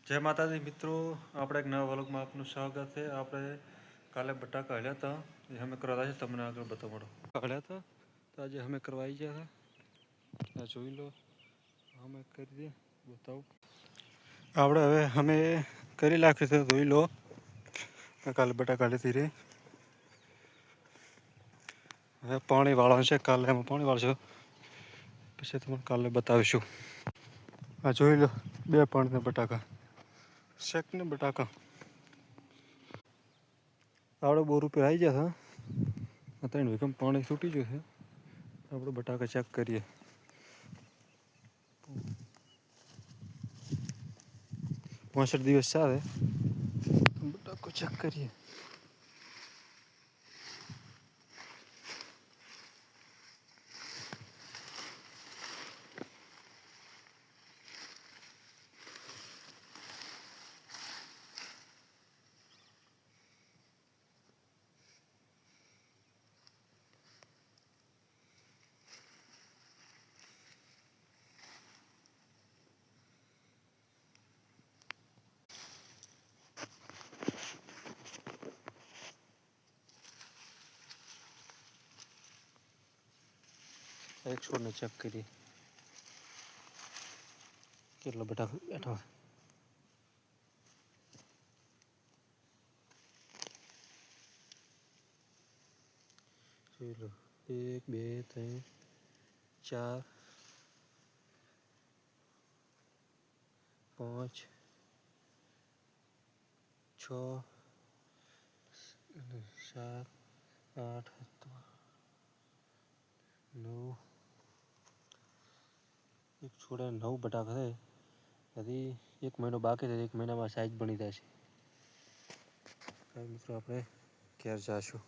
जय माताजी मित्रों, આપણે એક નવા વ્લોગમાં આપનું સ્વાગત છે। આપણે કાલે બટાકા હલ્યા હતા, એ અમે કરવા છે, તમને આગળ બતાવડો હલ્યા હતા તો આજે અમે કરવા આવી ગયા હતા। આ જોઈ લો, અમે કરી દે બતાવું આપણે હવે અમે કરી નાખી છે। જોઈ લો, કાલે બટાકા લેતી રહી, હવે પાણી વાળવાનું છે। કાલે અમે પાણી વાળશું, પછી તમને કાલે બતાવીશું। આ જોઈ લો, 2 પાણીના બટાકા શેક ને બટાકા આપણે બોર ઉપર આવી ગયા હતા। 3 વીઘમ પાણી છૂટી ગયું છે। આપણે બટાકા ચેક કરીએ। પાંસઠ દિવસ ચાલે, બટાકો ચેક કરીએ। એક છોડને ચેક કરીએ કેટલો બટાકો બેઠો। જોઈ લો, 1 2 3 4 5 6 7 8 9 એક છોડે 9 બટાકા છે। હજી 1 મહિનો બાકી છે, 1 મહિનામાં સાઈઝ બની જશે। મિત્રો આપણે ઘેર જાશું।